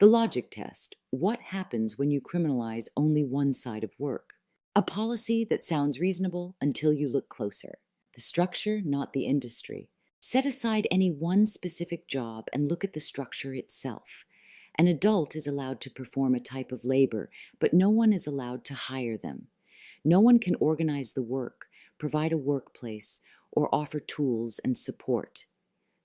The logic test: what happens when you criminalize only one side of work? A policy that sounds reasonable until you look closer. The structure, not the industry. Set aside any one specific job and look at the structure itself. An adult is allowed to perform a type of labor, but no one is allowed to hire them. No one can organize the work, provide a workplace, or offer tools and support.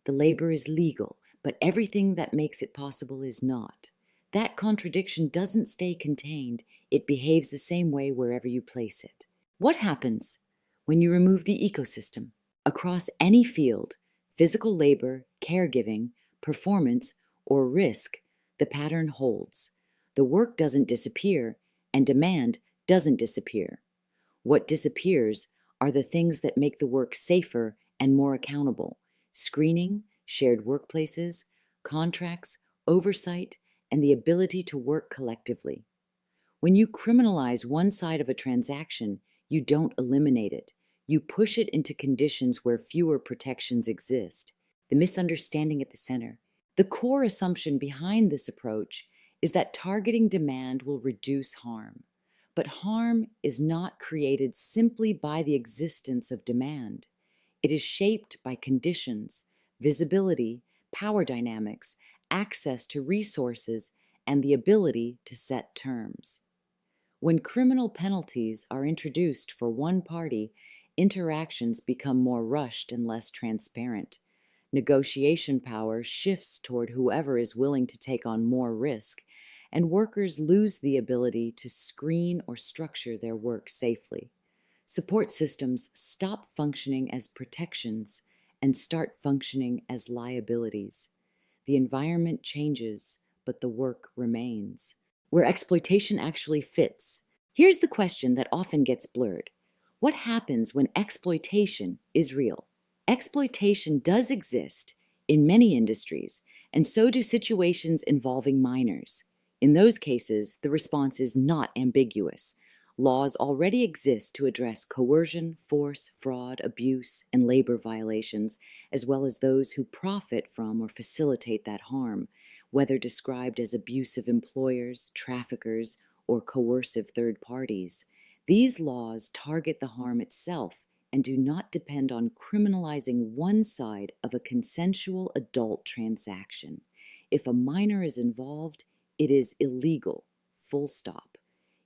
The labor is legal, but everything that makes it possible is not. That contradiction doesn't stay contained, it behaves the same way wherever you place it. What happens when you remove the ecosystem? Across any field, physical labor, caregiving, performance, or risk, the pattern holds. The work doesn't disappear, and demand doesn't disappear. What disappears are the things that make the work safer and more accountable: screening, shared workplaces, contracts, oversight, and the ability to work collectively. When you criminalize one side of a transaction, you don't eliminate it. You push it into conditions where fewer protections exist. The misunderstanding at the center. The core assumption behind this approach is that targeting demand will reduce harm. But harm is not created simply by the existence of demand. It is shaped by conditions, visibility, power dynamics, access to resources, and the ability to set terms. When criminal penalties are introduced for one party, interactions become more rushed and less transparent. Negotiation power shifts toward whoever is willing to take on more risk, and workers lose the ability to screen or structure their work safely. Support systems stop functioning as protections and start functioning as liabilities. The environment changes, but the work remains. Where exploitation actually fits. Here's the question that often gets blurred. What happens when exploitation is real? Exploitation does exist in many industries, and so do situations involving minors. In those cases, the response is not ambiguous. Laws already exist to address coercion, force, fraud, abuse, and labor violations, as well as those who profit from or facilitate that harm, whether described as abusive employers, traffickers, or coercive third parties. These laws target the harm itself and do not depend on criminalizing one side of a consensual adult transaction. If a minor is involved, it is illegal, full stop.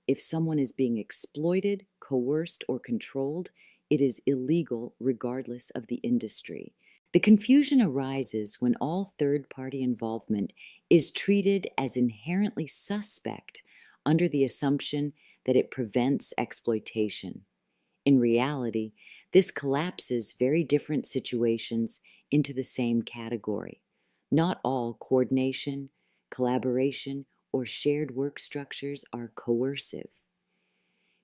If someone is being exploited, coerced, or controlled, it is illegal regardless of the industry. The confusion arises when all third-party involvement is treated as inherently suspect under the assumption that it prevents exploitation. In reality, this collapses very different situations into the same category. Not all coordination, collaboration, or shared work structures are coercive.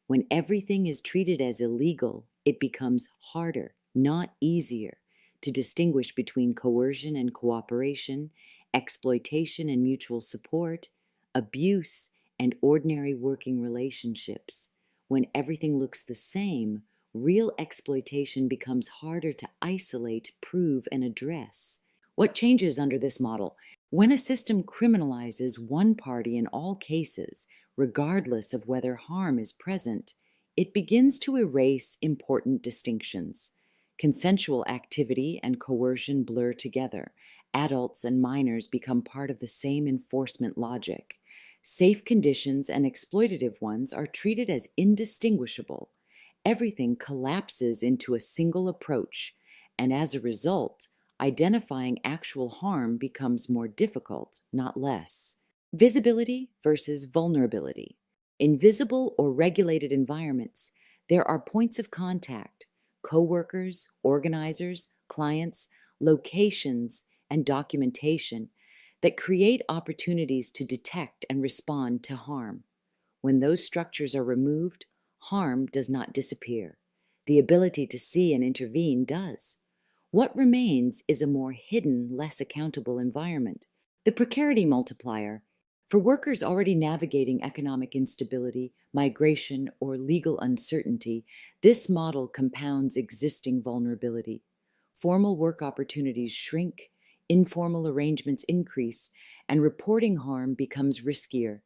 When everything is treated as illegal, it becomes harder, not easier, to distinguish between coercion and cooperation, exploitation and mutual support, abuse and ordinary working relationships. When everything looks the same, real exploitation becomes harder to isolate, prove, and address. What changes under this model? When a system criminalizes one party in all cases, regardless of whether harm is present, it begins to erase important distinctions. Consensual activity and coercion blur together. Adults and minors become part of the same enforcement logic. Safe conditions and exploitative ones are treated as indistinguishable. Everything collapses into a single approach, and as a result, identifying actual harm becomes more difficult, not less. Visibility versus vulnerability. In visible or regulated environments, there are points of contact, co-workers, organizers, clients, locations, and documentation that create opportunities to detect and respond to harm. When those structures are removed, harm does not disappear. The ability to see and intervene does. What remains is a more hidden, less accountable environment. The precarity multiplier. For workers already navigating economic instability, migration, or legal uncertainty, this model compounds existing vulnerability. Formal work opportunities shrink, informal arrangements increase, and reporting harm becomes riskier.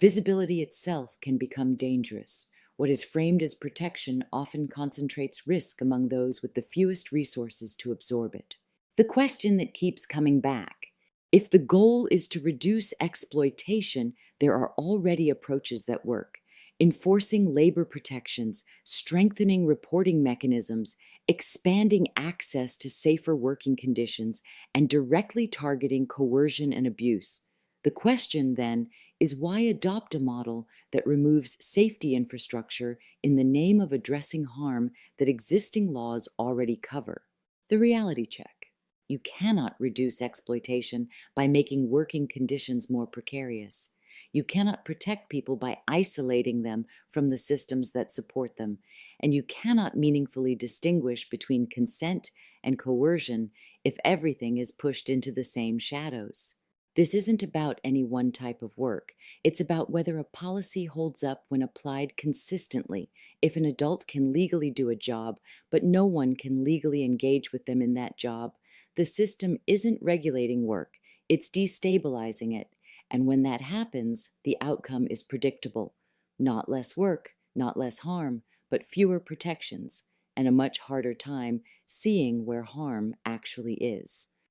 Visibility itself can become dangerous. What is framed as protection often concentrates risk among those with the fewest resources to absorb it. The question that keeps coming back: if the goal is to reduce exploitation, there are already approaches that work. Enforcing labor protections, strengthening reporting mechanisms, expanding access to safer working conditions, and directly targeting coercion and abuse. The question, then, is why adopt a model that removes safety infrastructure in the name of addressing harm that existing laws already cover? The reality check: you cannot reduce exploitation by making working conditions more precarious. You cannot protect people by isolating them from the systems that support them. And you cannot meaningfully distinguish between consent and coercion if everything is pushed into the same shadows. This isn't about any one type of work. It's about whether a policy holds up when applied consistently. If an adult can legally do a job, but no one can legally engage with them in that job, the system isn't regulating work, it's destabilizing it. And when that happens, the outcome is predictable: not less work, not less harm, but fewer protections, and a much harder time seeing where harm actually is.